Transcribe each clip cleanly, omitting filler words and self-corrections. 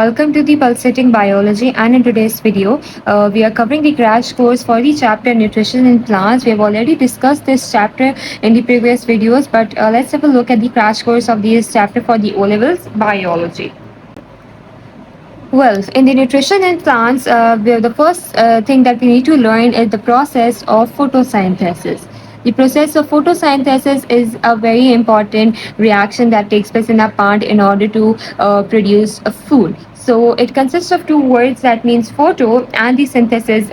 welcome to the Pulsating Biology. And in today's video, we are covering the crash course for the chapter Nutrition in Plants. We have already discussed this chapter in the previous videos, but let's have a look at the crash course of this chapter for the O levels biology. Well, in the nutrition in plants, the first thing that we need to learn is the process of photosynthesis. The process of photosynthesis is a very important reaction that takes place in a plant in order to produce a food. So it consists of two words that means photo and the synthesis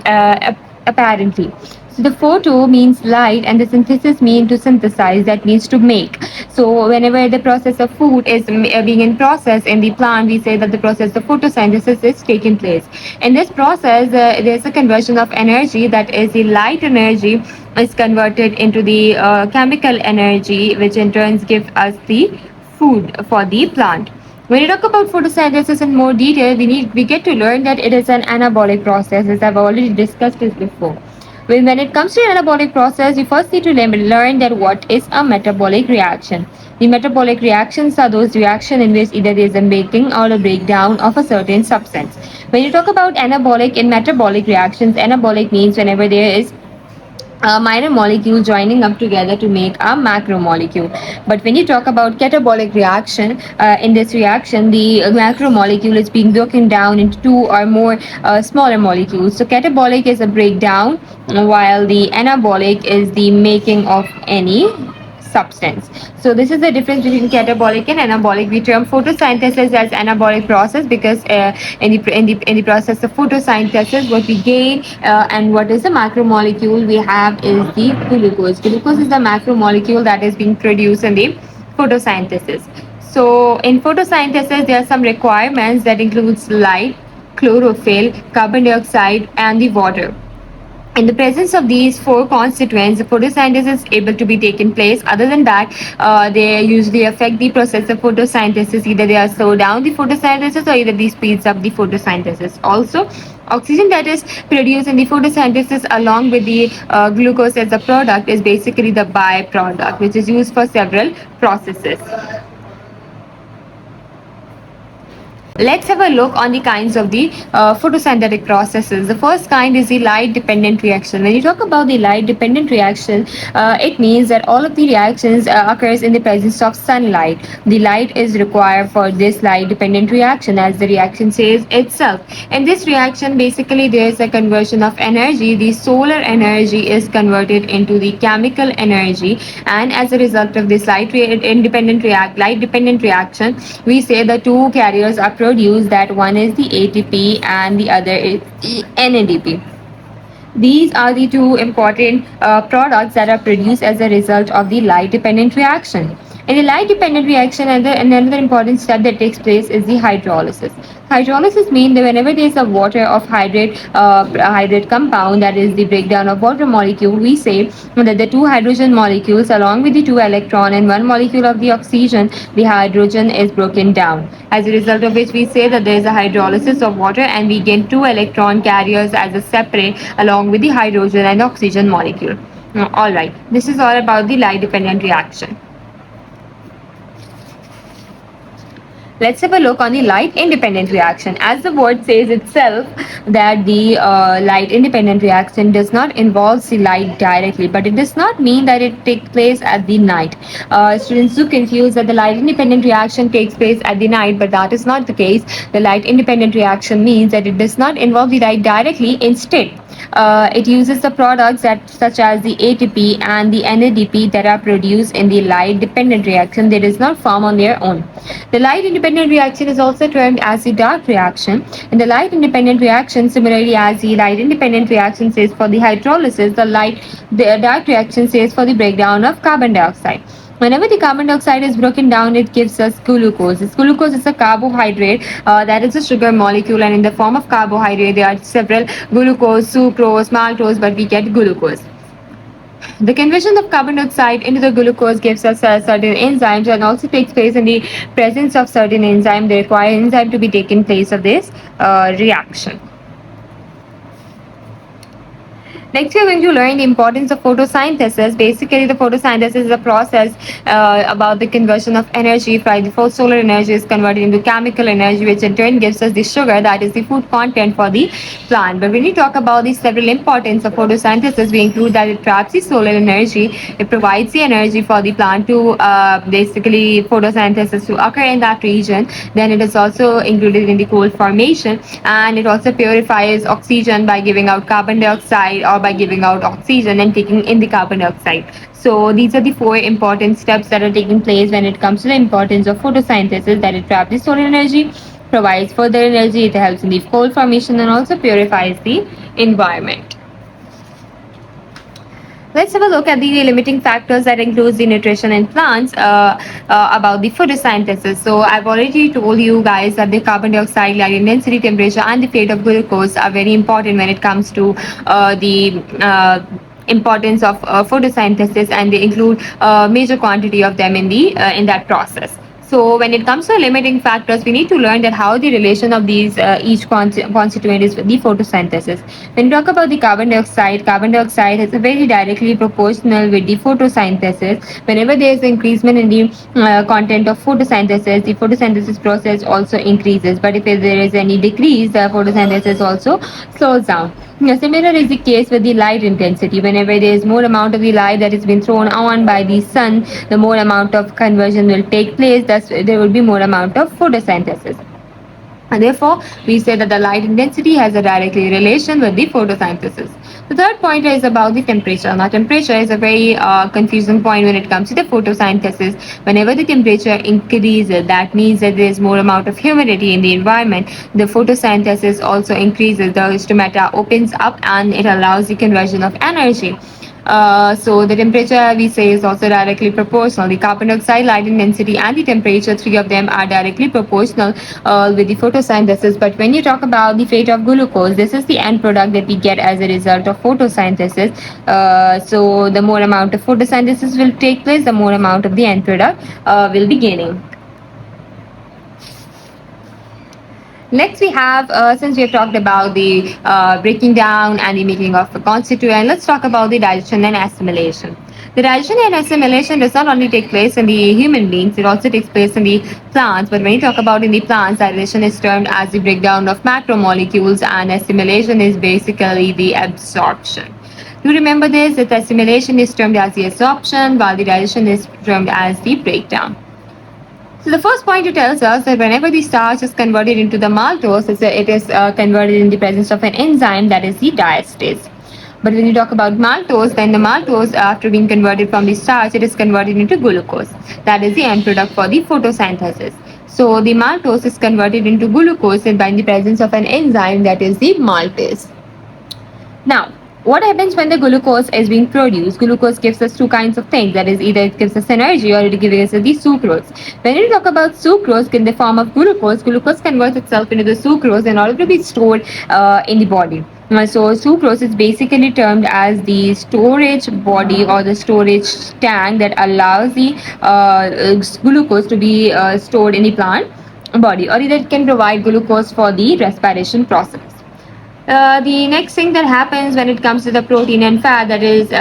apparently. So the photo means light and the synthesis means to synthesize, that means to make. So whenever the process of food is being in process in the plant, we say that the process of photosynthesis is taking place. In this process, there's a conversion of energy, that is the light energy is converted into the chemical energy, which in turns give us the food for the plant. When you talk about photosynthesis in more detail, we get to learn that it is an anabolic process, as I've already discussed this before. When it comes to anabolic process, you first need to learn that what is a metabolic reaction. The metabolic reactions are those reactions in which either there is a making or a breakdown of a certain substance. When you talk about anabolic and metabolic reactions, anabolic means whenever there is a minor molecule joining up together to make a macromolecule. But when you talk about catabolic reaction, in this reaction, the macromolecule is being broken down into two or more smaller molecules. So catabolic is a breakdown, while the anabolic is the making of any substance. So this is the difference between catabolic and anabolic. We term photosynthesis as anabolic process because in the process of photosynthesis, what we gain and what is the macromolecule we have is the glucose. Glucose is the macromolecule that is being produced in the photosynthesis. So in photosynthesis, there are some requirements that includes light, chlorophyll, carbon dioxide, and the water. In the presence of these four constituents, the photosynthesis is able to be taken place. Other than that, they usually affect the process of photosynthesis. Either they are slow down the photosynthesis or either they speeds up the photosynthesis. Also, oxygen that is produced in the photosynthesis along with the glucose as a product is basically the byproduct, which is used for several processes. Let's have a look on the kinds of the photosynthetic processes. The first kind is the light dependent reaction. When you talk about the light dependent reaction, it means that all of the reactions occurs in the presence of sunlight. The light is required for this light dependent reaction, as the reaction says itself. In this reaction, basically there is a conversion of energy. The solar energy is converted into the chemical energy, and as a result of this light dependent reaction, we say the two carriers are produced, that one is the ATP and the other is the NADP. These are the two important products that are produced as a result of the light dependent reaction. In the light dependent reaction, another important step that takes place is the hydrolysis. Hydrolysis means that whenever there is a water of hydrate compound, that is the breakdown of water molecule, we say that the two hydrogen molecules along with the two electron and one molecule of the oxygen, the hydrogen is broken down. As a result of which we say that there is a hydrolysis of water and we gain two electron carriers as a separate along with the hydrogen and the oxygen molecule. Alright, this is all about the light dependent reaction. Let's have a look on the light independent reaction. As the word says itself, that the light independent reaction does not involve the light directly, but it does not mean that it takes place at the night. Students do confuse that the light independent reaction takes place at the night, but that is not the case. The light independent reaction means that it does not involve the light directly. Instead, it uses the products such as the ATP and the NADP that are produced in the light dependent reaction. They does not form on their own. The light independent reaction is also termed as the dark reaction. In the light independent reaction, similarly as the light independent reaction says for the hydrolysis, the dark reaction says for the breakdown of carbon dioxide. Whenever the carbon dioxide is broken down, it gives us glucose. This glucose is a carbohydrate that is a sugar molecule, and in the form of carbohydrate, there are several glucose, sucrose, maltose, but we get glucose. The conversion of carbon dioxide into the glucose gives us certain enzymes, and also takes place in the presence of certain enzyme. They require enzyme to be taken place of this reaction. Next, we are going to learn the importance of photosynthesis. Basically, the photosynthesis is a process about the conversion of energy. Right? The solar energy is converted into chemical energy, which in turn gives us the sugar, that is the food content for the plant. But when we talk about the several importance of photosynthesis, we include that it traps the solar energy, it provides the energy for the plant to basically photosynthesis to occur in that region. Then it is also included in the coal formation, and it also purifies oxygen by giving out carbon dioxide or by giving out oxygen and taking in the carbon dioxide. So these are the four important steps that are taking place when it comes to the importance of photosynthesis, that it traps the solar energy, provides further energy, it helps in the coal formation, and also purifies the environment. Let's have a look at the limiting factors that includes the nutrition in plants about the photosynthesis. So I've already told you guys that the carbon dioxide, light intensity, temperature, and the fate of glucose are very important when it comes to the importance of photosynthesis, and they include a major quantity of them in the in that process. So when it comes to limiting factors, we need to learn that how the relation of these each constituent is with the photosynthesis. When we talk about the carbon dioxide is very directly proportional with the photosynthesis. Whenever there is increasement in the content of photosynthesis, the photosynthesis process also increases. But if there is any decrease, the photosynthesis also slows down. Yeah, similar is the case with the light intensity. Whenever there is more amount of the light that is being thrown on by the sun, the more amount of conversion will take place. Thus, there will be more amount of photosynthesis. And therefore, we say that the light intensity has a direct relation with the photosynthesis. The third point is about the temperature. Now, temperature is a very confusing point when it comes to the photosynthesis. Whenever the temperature increases, that means that there is more amount of humidity in the environment. The photosynthesis also increases. The stomata opens up and it allows the conversion of energy. So the temperature we say is also directly proportional. The carbon dioxide, light intensity, and the temperature, three of them are directly proportional with the photosynthesis. But when you talk about the fate of glucose, this is the end product that we get as a result of photosynthesis. So the more amount of photosynthesis will take place, the more amount of the end product will be gaining. Next, we have, since we have talked about the breaking down and the making of a constituent, let's talk about the digestion and assimilation. The digestion and assimilation does not only take place in the human beings, it also takes place in the plants. But when you talk about in the plants, digestion is termed as the breakdown of macromolecules, and assimilation is basically the absorption. To remember this, that assimilation is termed as the absorption, while the digestion is termed as the breakdown. So the first point it tells us that whenever the starch is converted into the maltose, it is converted in the presence of an enzyme, that is the diastase. But when you talk about maltose, then the maltose, after being converted from the starch, it is converted into glucose. That is the end product for the photosynthesis. So the maltose is converted into glucose by the presence of an enzyme, that is the maltase. Now, what happens when the glucose is being produced? Glucose gives us two kinds of things. That is, either it gives us energy or it gives us the sucrose. When we talk about sucrose in the form of glucose, glucose converts itself into the sucrose in order to be stored in the body. So sucrose is basically termed as the storage body or the storage tank that allows the glucose to be stored in the plant body, or either it can provide glucose for the respiration process. The next thing that happens when it comes to the protein and fat, that is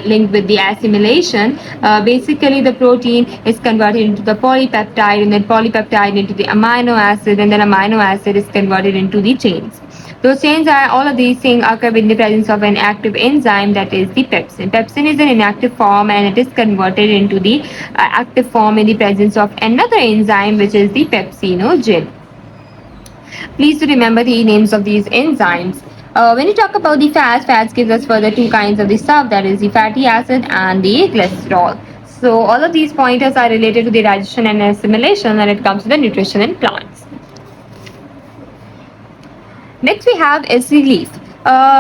linked with the assimilation, basically the protein is converted into the polypeptide, and then polypeptide into the amino acid, and then amino acid is converted into the chains. Those chains are, all of these things occur in the presence of an active enzyme, that is the pepsin. Pepsin is an inactive form and it is converted into the active form in the presence of another enzyme, which is the pepsinogen. Please to remember the names of these enzymes. When you talk about the fats gives us further two kinds of the stuff, that is the fatty acid and the cholesterol. So all of these pointers are related to the digestion and assimilation when it comes to the nutrition in plants. Next we have is the leaf.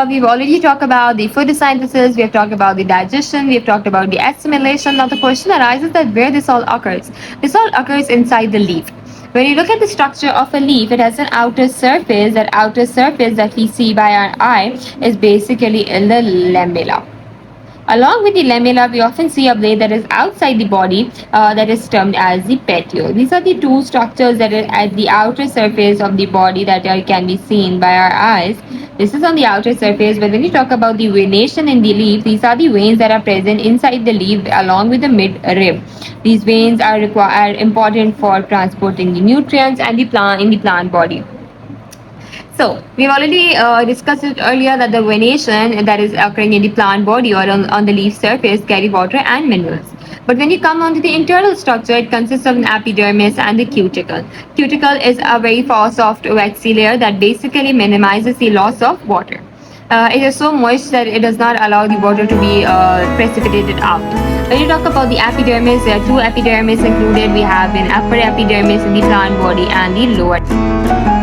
We've already talked about the photosynthesis, we have talked about the digestion, we have talked about the assimilation. Now the question arises that where this all occurs. This all occurs inside the leaf. When you look at the structure of a leaf, it has an outer surface. That outer surface that we see by our eye is basically in the lamella. Along with the lamella, we often see a blade that is outside the body that is termed as the petiole. These are the two structures that are at the outer surface of the body that can be seen by our eyes. This is on the outer surface, but when we talk about the venation in the leaf, these are the veins that are present inside the leaf along with the midrib. These veins are important for transporting the nutrients and the plant in the plant body. So we've already discussed it earlier that the venation that is occurring in the plant body or on the leaf surface carry water and minerals. But when you come onto the internal structure, it consists of an epidermis and the cuticle. Cuticle is a very soft waxy layer that basically minimizes the loss of water. It is so moist that it does not allow the water to be precipitated out. When you talk about the epidermis, there are two epidermis included. We have an upper epidermis in the plant body and the lower.